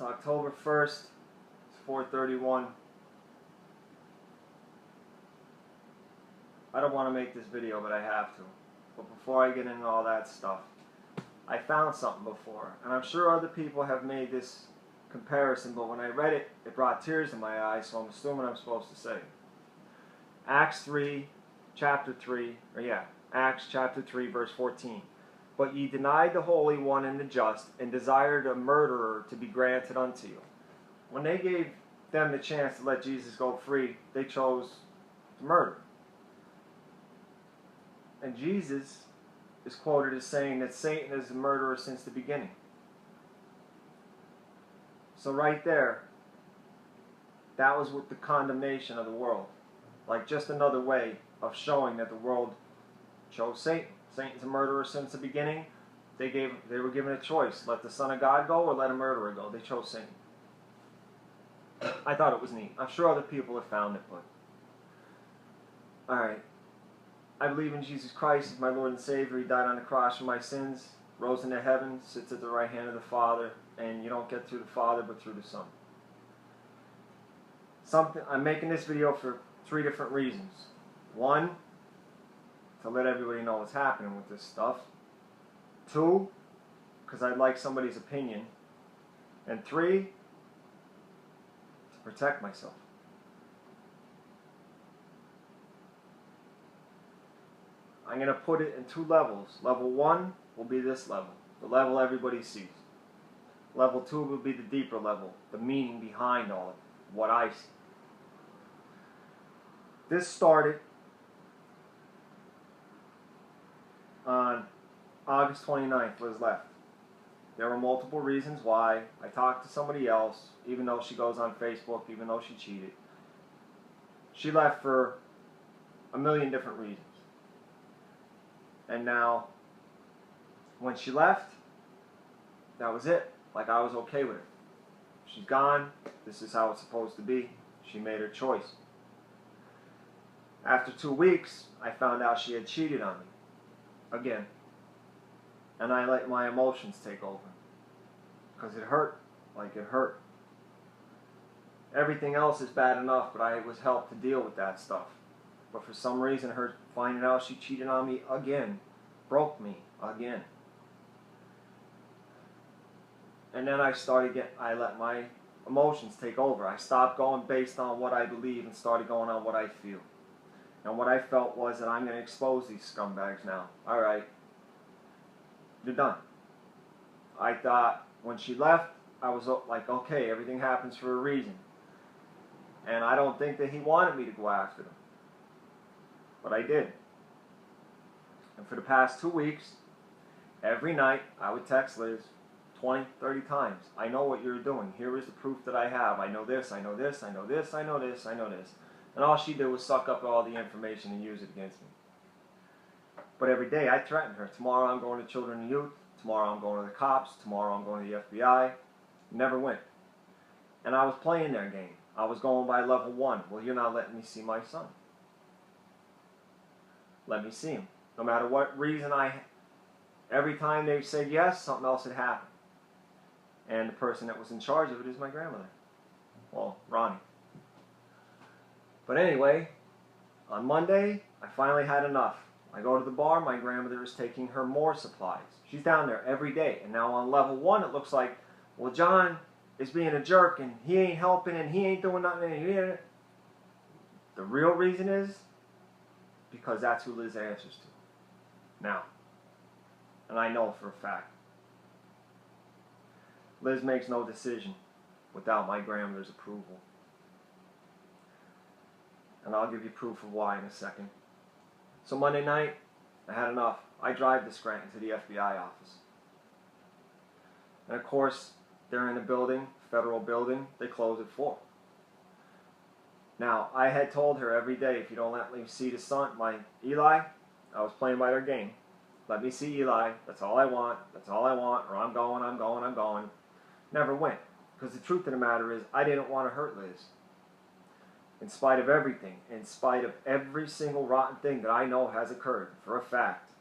October 1st. It's 4:31. I don't want to make this video, but I have to. But before I get into all that stuff, I found something before, and I'm sure other people have made this comparison, but when I read it, it brought tears to my eyes, so I'm assuming I'm supposed to say it. Acts chapter 3, verse 14. But ye denied the Holy One and the just, and desired a murderer to be granted unto you. When they gave them the chance to let Jesus go free, they chose to murder. And Jesus is quoted as saying that Satan is the murderer since the beginning. So right there, that was with the condemnation of the world. Like just another way of showing that the world chose Satan. Satan's a murderer since the beginning. They were given a choice. Let the Son of God go or let a murderer go. They chose Satan. I thought it was neat. I'm sure other people have found it, but... Alright. I believe in Jesus Christ as my Lord and Savior. He died on the cross for my sins, rose into heaven, sits at the right hand of the Father, and you don't get through the Father but through the Son. I'm making this video for 3 different reasons. 1, to let everybody know what's happening with this stuff. 2, because I'd like somebody's opinion. And 3, to protect myself. I'm going to put it in 2 levels. Level 1 will be this level, the level everybody sees. Level 2 will be the deeper level, the meaning behind all of it, what I see. This started on August 29th, was left. There were multiple reasons why. I talked to somebody else, even though she goes on Facebook, even though she cheated. She left for a million different reasons. And now, when she left, that was it. Like, I was okay with it. She's gone. This is how it's supposed to be. She made her choice. After 2 weeks, I found out she had cheated on me. Again. And I let my emotions take over. Because it hurt. Like, it hurt. Everything else is bad enough, but I was helped to deal with that stuff. But for some reason, her finding out she cheated on me again broke me again. And then I let my emotions take over. I stopped going based on what I believe and started going on what I feel. And what I felt was that I'm going to expose these scumbags now. Alright, they're done. I thought when she left, I was like, okay, everything happens for a reason. And I don't think that he wanted me to go after them. But I did. And for the past 2 weeks, every night I would text Liz 20, 30 times. I know what you're doing. Here is the proof that I have. I know this, I know this, I know this, I know this, I know this. And all she did was suck up all the information and use it against me. But every day I threatened her. Tomorrow I'm going to Children and Youth. Tomorrow I'm going to the cops. Tomorrow I'm going to the FBI. Never went. And I was playing their game. I was going by level 1. Well, you're not letting me see my son. Let me see him. No matter what reason every time they said yes, something else had happened. And the person that was in charge of it is my grandmother. Well, Ronnie. But anyway, on Monday, I finally had enough. I go to the bar, my grandmother is taking her more supplies. She's down there every day. And now on level 1, it looks like, well, John is being a jerk, and he ain't helping, and he ain't doing nothing. The real reason is because that's who Liz answers to. Now, and I know for a fact, Liz makes no decision without my grandmother's approval. And I'll give you proof of why in a second. So Monday night, I had enough. I drive to Scranton to the FBI office. And of course, they're in a building, federal building, they close at 4. Now, I had told her every day, if you don't let me see the son, my Eli, I was playing by their game. Let me see Eli, that's all I want, or I'm going. Never went. Because the truth of the matter is, I didn't want to hurt Liz. In spite of everything, in spite of every single rotten thing that I know has occurred, for a fact.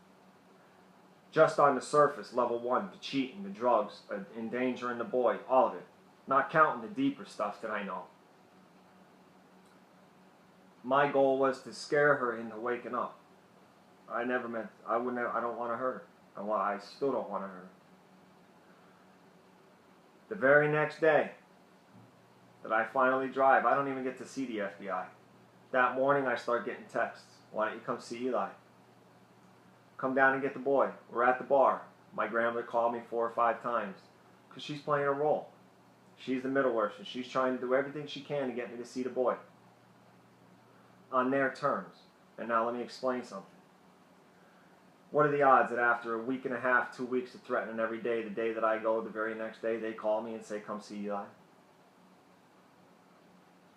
Just on the surface, level 1, the cheating, the drugs, endangering the boy, all of it. Not counting the deeper stuff that I know. My goal was to scare her into waking up. I never meant, I don't want to hurt her. I still don't want to hurt her. The very next day that I finally drive, I don't even get to see the FBI. That morning I start getting texts. Why don't you come see Eli? Come down and get the boy. We're at the bar. My grandmother called me 4 or 5 times because she's playing a role. She's the middle person. She's trying to do everything she can to get me to see the boy on their terms. And now let me explain something. What are the odds that after a week and a half, 2 weeks of threatening every day, the day that I go, the very next day, they call me and say, come see Eli?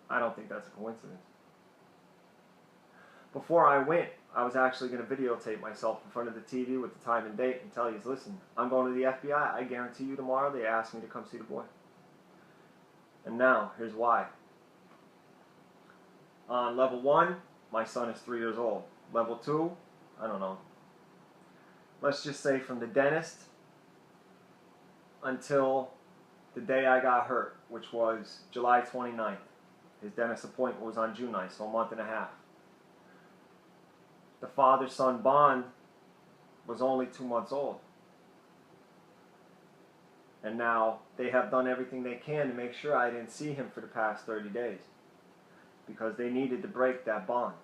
I don't think that's a coincidence. Before I went, I was actually going to videotape myself in front of the TV with the time and date and tell you, listen, I'm going to the FBI. I guarantee you tomorrow they ask me to come see the boy. And now, here's why. On level 1, my son is 3 years old. Level 2, I don't know. Let's just say from the dentist until the day I got hurt, which was July 29th. His dentist appointment was on June 9th, so a month and a half. The father-son bond was only 2 months old. And now they have done everything they can to make sure I didn't see him for the past 30 days. Because they needed to break that bond.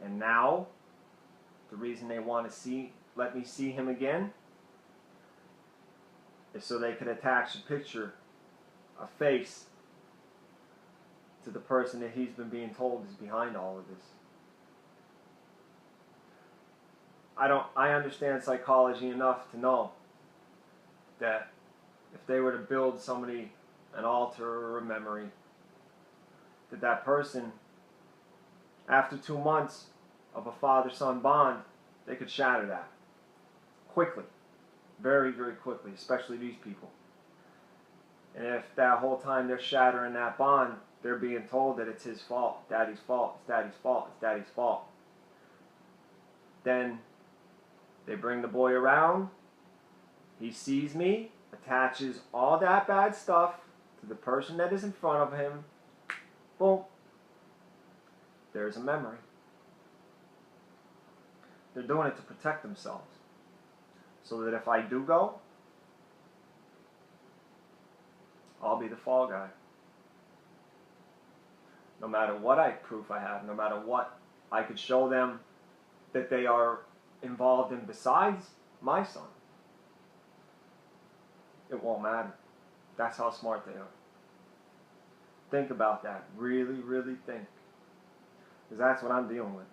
And now, the reason they want to let me see him again is so they could attach a picture, a face, to the person that he's been being told is behind all of this. I understand psychology enough to know that if they were to build somebody an altar or a memory, that person, after 2 months of a father-son bond, they could shatter that quickly, very, very quickly, especially these people. And if that whole time they're shattering that bond, they're being told that it's his fault, daddy's fault, it's daddy's fault, it's daddy's fault. Then they bring the boy around, he sees me, attaches all that bad stuff to the person that is in front of him, boom, there's a memory. They're doing it to protect themselves. So that if I do go, I'll be the fall guy. No matter what proof I have, no matter what I could show them that they are involved in besides my son, it won't matter. That's how smart they are. Think about that. Really, really think. Because that's what I'm dealing with.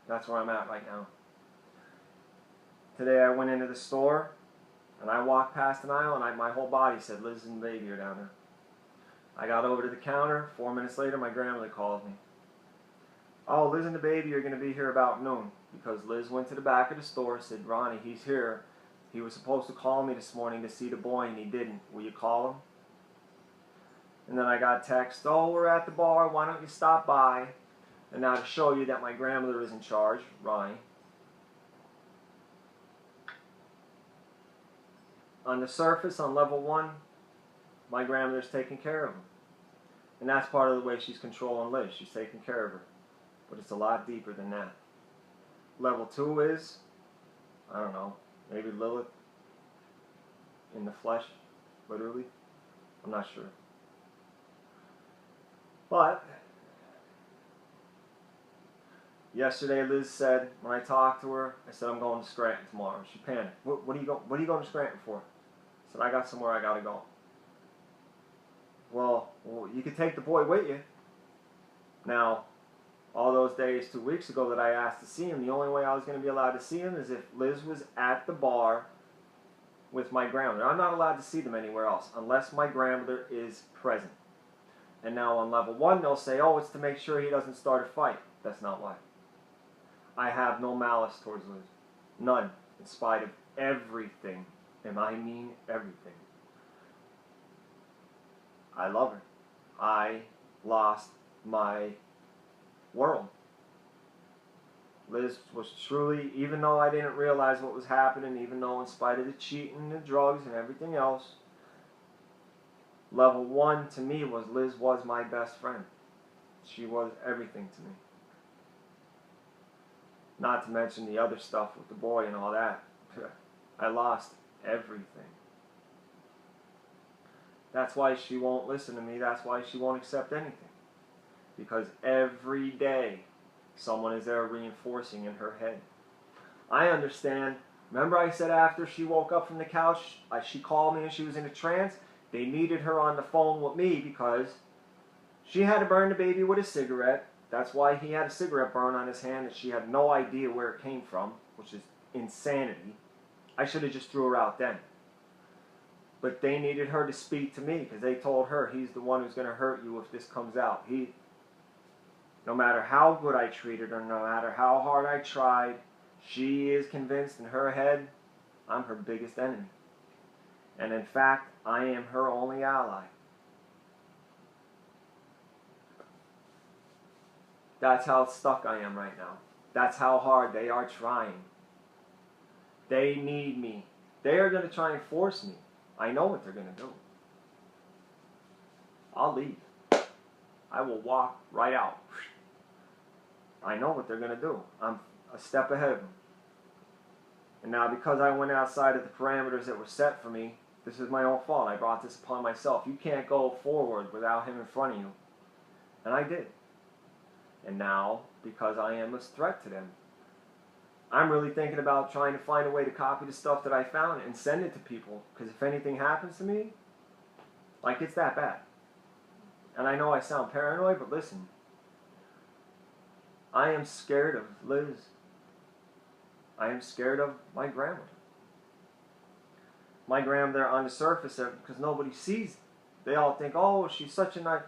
That's where I'm at right now. Today I went into the store and I walked past an aisle and my whole body said, Liz and the baby are down there. I got over to the counter. 4 minutes later, my grandmother called me. Oh, Liz and the baby are going to be here about noon. Because Liz went to the back of the store, said, Ronnie, he's here. He was supposed to call me this morning to see the boy and he didn't. Will you call him? And then I got text, oh, we're at the bar. Why don't you stop by? And now to show you that my grandmother is in charge, Ronnie. On the surface, on level 1, my grandmother's taking care of him. And that's part of the way she's controlling Liz. She's taking care of her. But it's a lot deeper than that. Level 2 is, I don't know, maybe Lilith in the flesh, literally. I'm not sure. But yesterday Liz said, when I talked to her, I said, I'm going to Scranton tomorrow. She panicked. What are you going to Scranton for? I said, I got somewhere I got to go. Well, you could take the boy with you. Now, all those days 2 weeks ago that I asked to see him, the only way I was going to be allowed to see him is if Liz was at the bar with my grandmother. I'm not allowed to see them anywhere else unless my grandmother is present. And now on level 1, they'll say, oh, it's to make sure he doesn't start a fight. That's not why. I have no malice towards Liz. None. In spite of everything. And I mean everything. I love her. I lost my world. Liz was truly, even though I didn't realize what was happening, even though in spite of the cheating and the drugs and everything else, Level 1 to me was Liz was my best friend. She was everything to me. Not to mention the other stuff with the boy and all that. I lost everything. That's why she won't listen to me. That's why she won't accept anything. Because every day, someone is there reinforcing in her head. I understand. Remember I said after she woke up from the couch, she called me and she was in a trance? They needed her on the phone with me because she had to burn the baby with a cigarette. That's why he had a cigarette burn on his hand and she had no idea where it came from, which is insanity. I should have just threw her out then. But they needed her to speak to me because they told her he's the one who's going to hurt you if this comes out. No matter how good I treated her, no matter how hard I tried, she is convinced in her head I'm her biggest enemy. And in fact, I am her only ally. That's how stuck I am right now. That's how hard they are trying. They need me. They are going to try and force me. I know what they're going to do. I'll leave. I will walk right out. I know what they're going to do. I'm a step ahead of them. And now because I went outside of the parameters that were set for me, this is my own fault. I brought this upon myself. You can't go forward without him in front of you. And I did. And now, because I am a threat to them, I'm really thinking about trying to find a way to copy the stuff that I found and send it to people. Because if anything happens to me, like it's that bad. And I know I sound paranoid, but listen. I am scared of Liz. I am scared of my grandmother. My grandmother on the surface, because nobody sees it. They all think, oh, she's such a nice...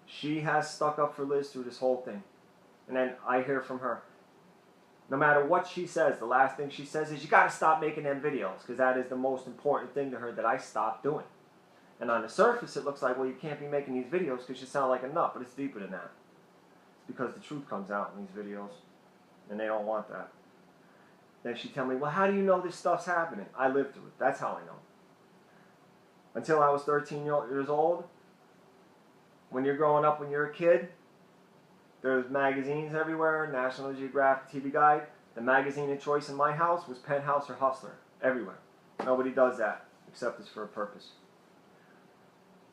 She has stuck up for Liz through this whole thing. And then I hear from her. No matter what she says, the last thing she says is, you got to stop making them videos. Because that is the most important thing to her that I stopped doing. And on the surface, it looks like, well, you can't be making these videos because you sound like a nut. But it's deeper than that. It's because the truth comes out in these videos. And they don't want that. Then she tell me, well, how do you know this stuff's happening? I lived through it. That's how I know. Until I was 13 years old, when you're growing up, when you're a kid, there's magazines everywhere, National Geographic TV Guide. The magazine of choice in my house was Penthouse or Hustler. Everywhere. Nobody does that, except it's for a purpose.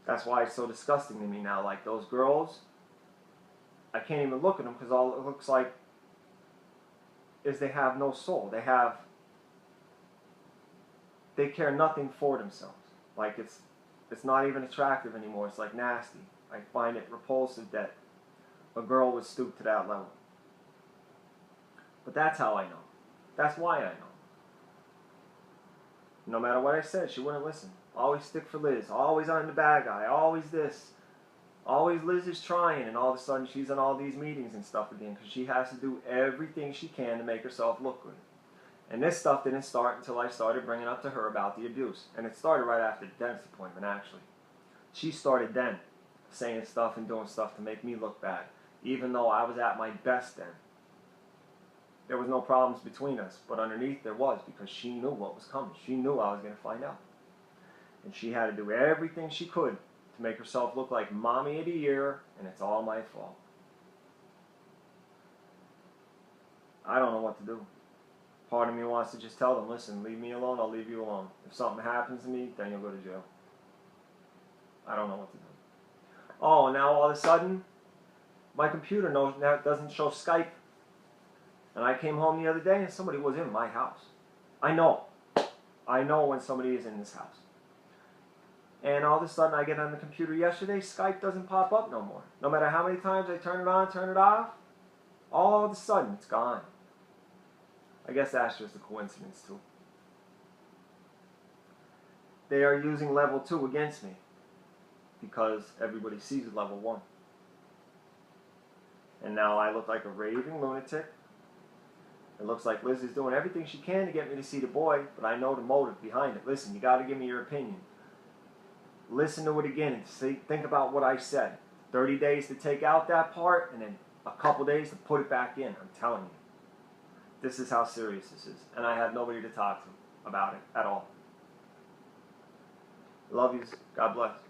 That's why it's so disgusting to me now. Like those girls, I can't even look at them because all it looks like is they have no soul. They care nothing for themselves. Like it's not even attractive anymore. It's like nasty. I find it repulsive that a girl would stoop to that level. But that's how I know. That's why I know. No matter what I said, she wouldn't listen. Always stick for Liz. Always I'm the bad guy. Always this. Always Liz is trying, and all of a sudden she's in all these meetings and stuff again because she has to do everything she can to make herself look good. And this stuff didn't start until I started bringing up to her about the abuse. And it started right after the dentist appointment, actually. She started then, saying stuff and doing stuff to make me look bad, even though I was at my best then. There was no problems between us, but underneath there was, because she knew what was coming. She knew I was going to find out. And she had to do everything she could to make herself look like Mommy of the Year, and it's all my fault. I don't know what to do. Part of me wants to just tell them, listen, leave me alone, I'll leave you alone. If something happens to me, then you'll go to jail. I don't know what to do. Oh, and now all of a sudden, my computer doesn't show Skype. And I came home the other day and somebody was in my house. I know. I know when somebody is in this house. And all of a sudden I get on the computer yesterday, Skype doesn't pop up no more. No matter how many times I turn it on, turn it off, all of a sudden it's gone. I guess that's just a coincidence too. They are using level 2 against me because everybody sees level 1. And now I look like a raving lunatic. It looks like Liz is doing everything she can to get me to see the boy, but I know the motive behind it. Listen, you got to give me your opinion. Listen to it again and think about what I said. 30 days to take out that part, and then a couple days to put it back in. I'm telling you. This is how serious this is. And I have nobody to talk to about it at all. Love yous. God bless.